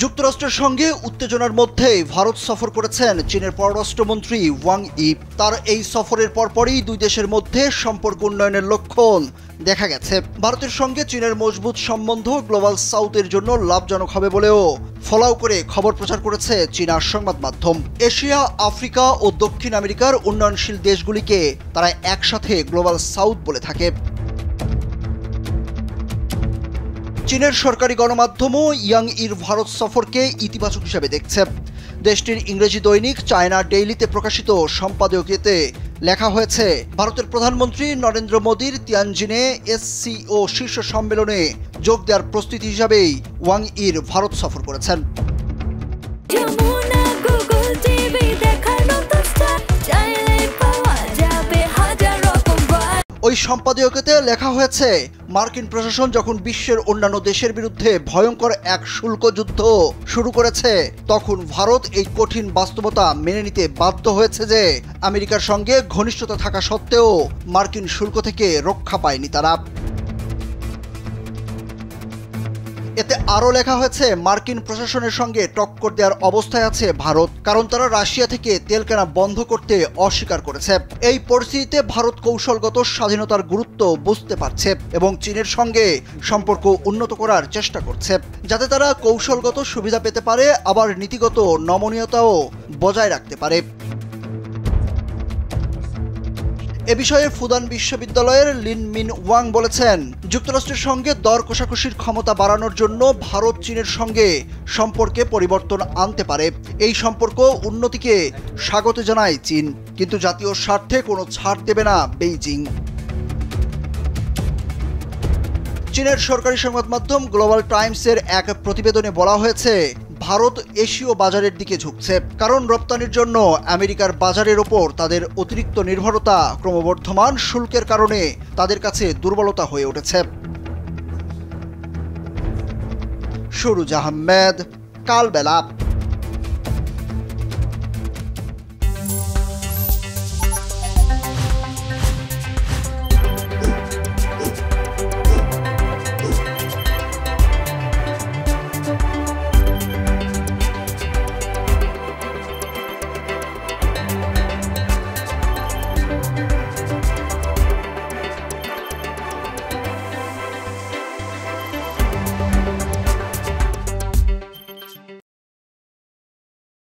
যুক্তরাষ্ট্রের সঙ্গে উত্তেজনার মধ্যেই ভারত সফর করেছেন চীনের পররাষ্ট্রমন্ত্রী ওয়াং ই। তার এই সফরের পরপরই দুই দেশের মধ্যে সম্পর্ক উন্নয়নের লক্ষণ দেখা গেছে। ভারতের সঙ্গে চীনের মজবুত সম্বন্ধ গ্লোবাল সাউথের জন্য লাভজনক হবে বলেও ফলাও করে খবর প্রচার করেছে চীনা সংবাদ মাধ্যম। এশিয়া, আফ্রিকা ও দক্ষিণ আমেরিকার উন্নয়নশীল দেশগুলিকে তারা একসাথে গ্লোবাল সাউথ বলে থাকে। চীনের সরকারি গণমাধ্যমও ইয়াং ইর ভারত সফরকে ইতিবাচক হিসেবে দেখছে। দেশটির ইংরেজি দৈনিক চায়না ডেইলিতে প্রকাশিত সম্পাদকীয়তে লেখা হয়েছে, ভারতের প্রধানমন্ত্রী নরেন্দ্র মোদীর তিয়ানজিনে এসসিও শীর্ষ সম্মেলনে যোগ দেওয়ার প্রস্তুতি হিসাবেই ওয়াং ইর ভারত সফর করেছেন। ওই সম্পাদকীয়তে লেখা হয়েছে, মার্কিন প্রশাসন যখন বিশ্বের অন্যান্য দেশের বিরুদ্ধে ভয়ঙ্কর এক শুল্ক যুদ্ধ শুরু করেছে, তখন ভারত এই কঠিন বাস্তবতা মেনে নিতে বাধ্য হয়েছে যে আমেরিকার সঙ্গে ঘনিষ্ঠতা থাকা সত্ত্বেও মার্কিন শুল্ক থেকে রক্ষা পায়নি তারা। এতে আরও লেখা হয়েছে, মার্কিন প্রশাসনের সঙ্গে টক্কর দেওয়ার অবস্থায় আছে ভারত, কারণ তারা রাশিয়া থেকে তেল কেনা বন্ধ করতে অস্বীকার করেছে। এই পরিস্থিতিতে ভারত কৌশলগত স্বাধীনতার গুরুত্ব বুঝতে পারছে এবং চীনের সঙ্গে সম্পর্ক উন্নত করার চেষ্টা করছে, যাতে তারা কৌশলগত সুবিধা পেতে পারে, আবার নীতিগত নমনীয়তাও বজায় রাখতে পারে। এ বিষয়ে ফুদান বিশ্ববিদ্যালয়ের লিন মিন ওয়াং বলেছেন, যুক্তরাষ্ট্রের সঙ্গে দর কষাকষির ক্ষমতা বাড়ানোর জন্য ভারত চীনের সঙ্গে সম্পর্কে পরিবর্তন আনতে পারে। এই সম্পর্ক উন্নতিকে স্বাগত জানায় চীন, কিন্তু জাতীয় স্বার্থে কোনো ছাড় দেবে না বেইজিং। চীনের সরকারি সংবাদ মাধ্যম গ্লোবাল টাইমসের এক প্রতিবেদনে বলা হয়েছে, ভারত এশীয় বাজারের দিকে ঝুঁকছে, কারণ রপ্তানির জন্য আমেরিকার বাজারের ওপর তাদের অতিরিক্ত নির্ভরতা ক্রমবর্ধমান শুল্কের কারণে তাদের কাছে দুর্বলতা হয়ে উঠেছে। সুরুজ আহমেদ, কালবেলা।